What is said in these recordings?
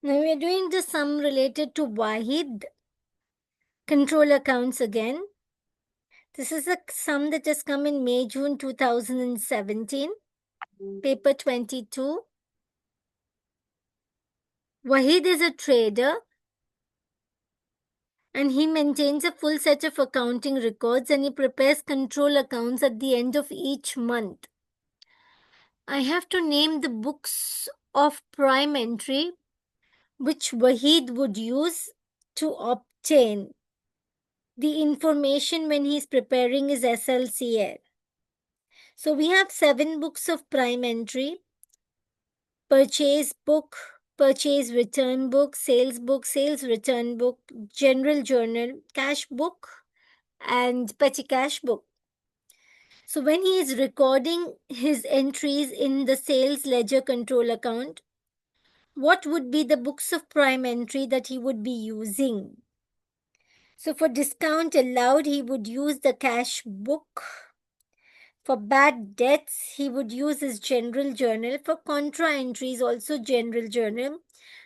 Now we are doing the sum related to Waheed control accounts again. This is a sum that has come in May, June 2017, paper 22. Waheed is a trader and he maintains a full set of accounting records and he prepares control accounts at the end of each month. I have to name the books of prime entry which Waheed would use to obtain the information when he's preparing his SLCA. So we have 7 books of prime entry: purchase book, purchase return book, sales return book, general journal, cash book, and petty cash book. So when he is recording his entries in the sales ledger control account, what would be the books of prime entry that he would be using? So for discount allowed, he would use the cash book. For bad debts, he would use his general journal. For contra entries, also general journal.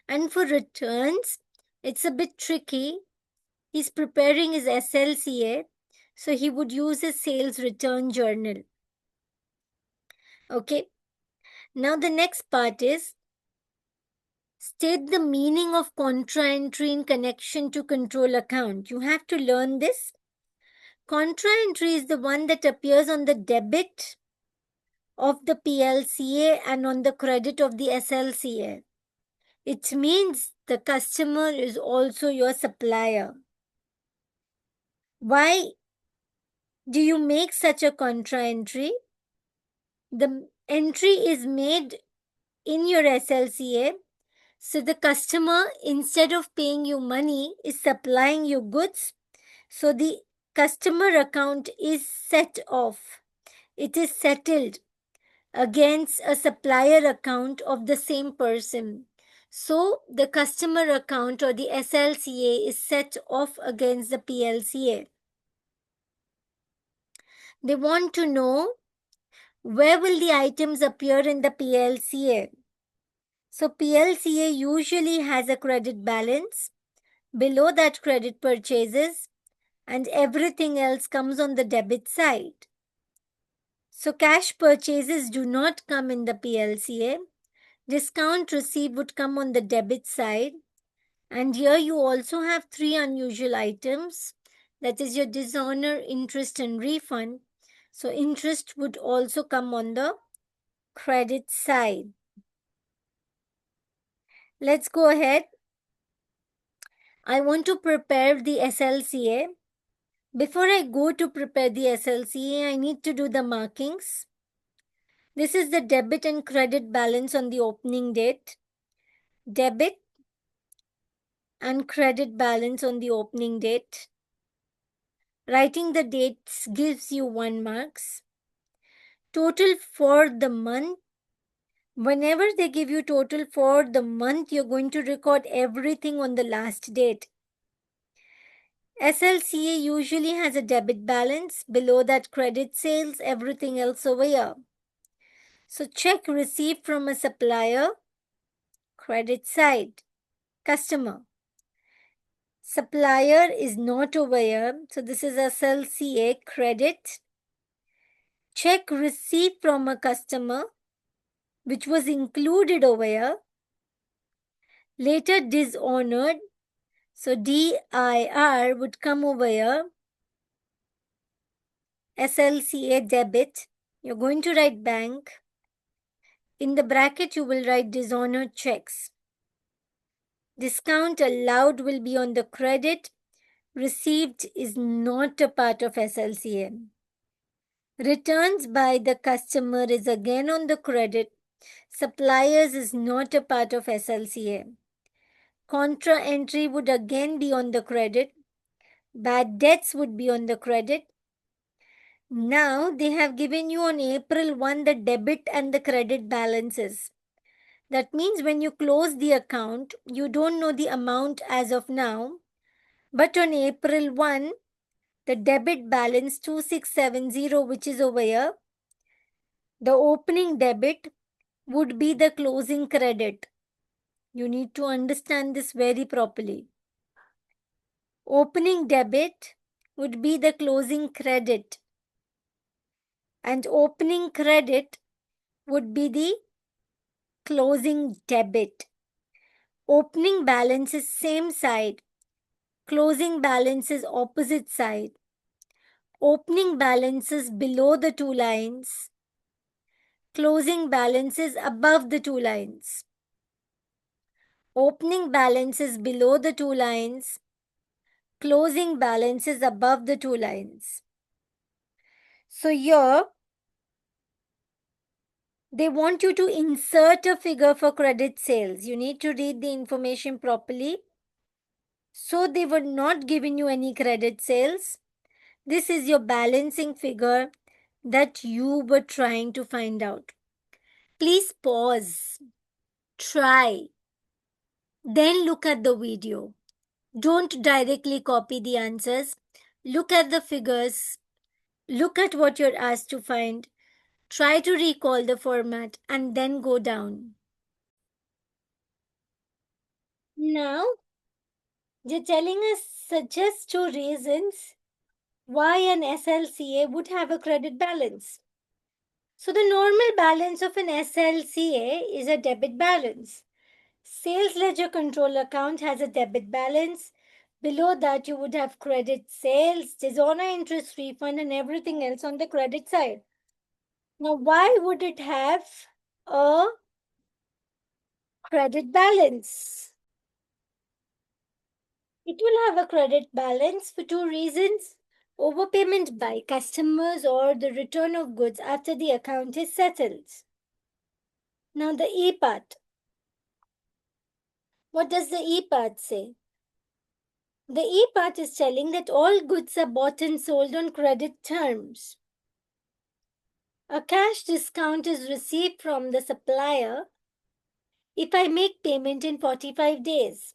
And for returns, it's a bit tricky. He's preparing his SLCA, so he would use his sales return journal. Okay. Now the next part is state the meaning of contra entry in connection to control account. You have to learn this. Contra entry is the one that appears on the debit of the PLCA and on the credit of the SLCA. It means the customer is also your supplier. Why do you make such a contra entry? The entry is made in your SLCA, so the customer, instead of paying you money, is supplying you goods. So the customer account is set off. It is settled against a supplier account of the same person. So the customer account or the SLCA is set off against the PLCA. They want to know where will the items appear in the PLCA. So PLCA usually has a credit balance. Below that, credit purchases, and everything else comes on the debit side. So cash purchases do not come in the PLCA. Discount received would come on the debit side. And here you also have 3 unusual items. That is your dishonor, interest, and refund. So interest would also come on the credit side. Let's go ahead. I want to prepare the SLCA. Before I go to prepare the SLCA, I need to do the markings. This is the debit and credit balance on the opening date. Debit and credit balance on the opening date. Writing the dates gives you 1 marks. Total for the month. Whenever they give you total for the month, you're going to record everything on the last date. SLCA usually has a debit balance. Below that, credit sales, everything else over here. So check received from a supplier, credit side. Customer. Supplier is not over here. So this is SLCA, credit. Check received from a customer, which was included over here. Later dishonored. So DIR would come over here. SLCA debit. You're going to write bank. In the bracket, you will write dishonored checks. Discount allowed will be on the credit. Received is not a part of SLCA. Returns by the customer is again on the credit. Suppliers is not a part of SLCA. Contra entry would again be on the credit. Bad debts would be on the credit. Now they have given you on April 1 the debit and the credit balances. That means when you close the account, you don't know the amount as of now. But on April 1, the debit balance 2670, which is over here, the opening debit would be the closing credit. You need to understand this very properly. Opening debit would be the closing credit, and opening credit would be the closing debit. Opening balance is same side, closing balance is opposite side. Opening balance is below the two lines, closing balance is above the two lines. Opening balance is below the two lines, closing balance is above the two lines. So here they want you to insert a figure for credit sales. You need to read the information properly. So they were not giving you any credit sales. This is your balancing figure that you were trying to find out. Please pause, try, then look at the video. Don't directly copy the answers. Look at the figures. Look at what you're asked to find. Try to recall the format and then go down. Now, they're telling us suggest two reasons why an SLCA would have a credit balance. So, the normal balance of an SLCA is a debit balance. Sales ledger control account has a debit balance. Below that, you would have credit sales, dishonor interest refund, and everything else on the credit side. Now, why would it have a credit balance? It will have a credit balance for two reasons: overpayment by customers or the return of goods after the account is settled. Now, the E part. What does the E part say? The E part is telling that all goods are bought and sold on credit terms. A cash discount is received from the supplier if I make payment in 45 days.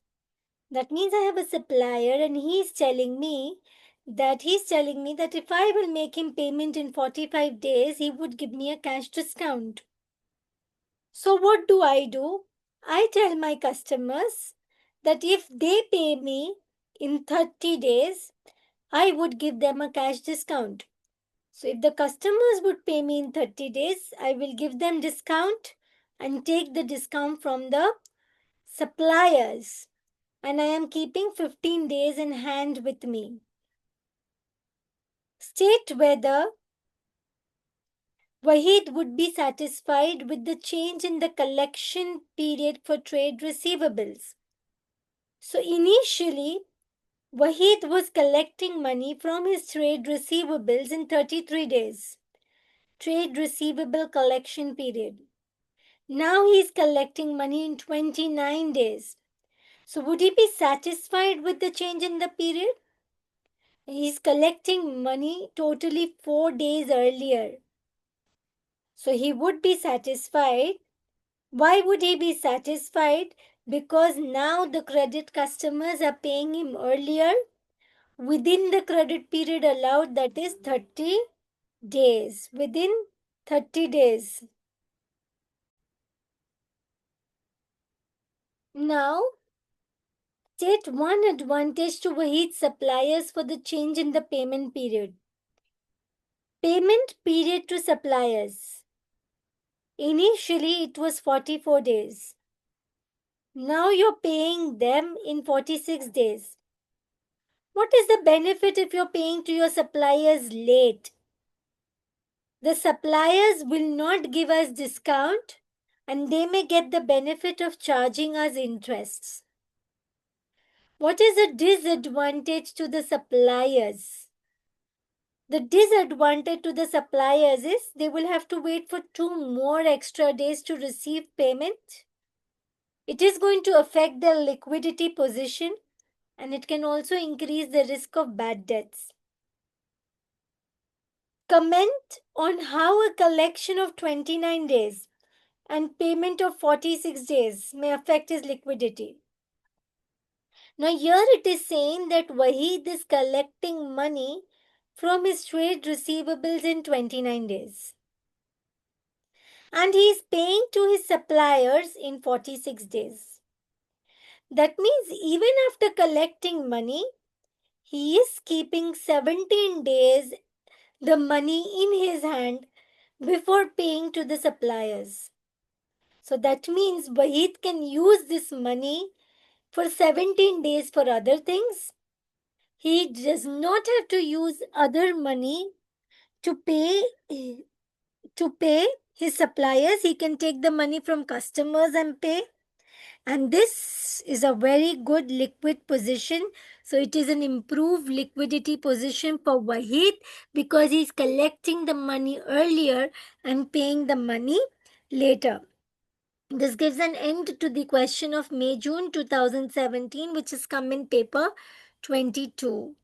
That means I have a supplier and he's telling me that if I will make him payment in 45 days, he would give me a cash discount. So what do? I tell my customers that if they pay me in 30 days, I would give them a cash discount. So if the customers would pay me in 30 days, I will give them discount and take the discount from the suppliers. And I am keeping 15 days in hand with me. State whether Waheed would be satisfied with the change in the collection period for trade receivables. So initially, Waheed was collecting money from his trade receivables in 33 days. Trade receivable collection period. Now he is collecting money in 29 days. So would he be satisfied with the change in the period? He is collecting money totally 4 days earlier. So he would be satisfied. Why would he be satisfied? Because now the credit customers are paying him earlier within the credit period allowed, that is 30 days. Within 30 days. Now, state one advantage to Waheed's suppliers for the change in the payment period. Payment period to suppliers. Initially, it was 44 days. Now you're paying them in 46 days. What is the benefit if you're paying to your suppliers late? The suppliers will not give us discount and they may get the benefit of charging us interests. What is the disadvantage to the suppliers? The disadvantage to the suppliers is they will have to wait for 2 more extra days to receive payment. It is going to affect their liquidity position and it can also increase the risk of bad debts. Comment on how a collection of 29 days and payment of 46 days may affect his liquidity. Now, here it is saying that Waheed is collecting money from his trade receivables in 29 days. And he is paying to his suppliers in 46 days. That means even after collecting money, he is keeping 17 days the money in his hand before paying to the suppliers. So that means Waheed can use this money for 17 days for other things. He does not have to use other money to pay to pay his suppliers. He can take the money from customers and pay. And this is a very good liquid position. So it is an improved liquidity position for Waheed because he's collecting the money earlier and paying the money later. This gives an end to the question of May June 2017, which has come in paper 22.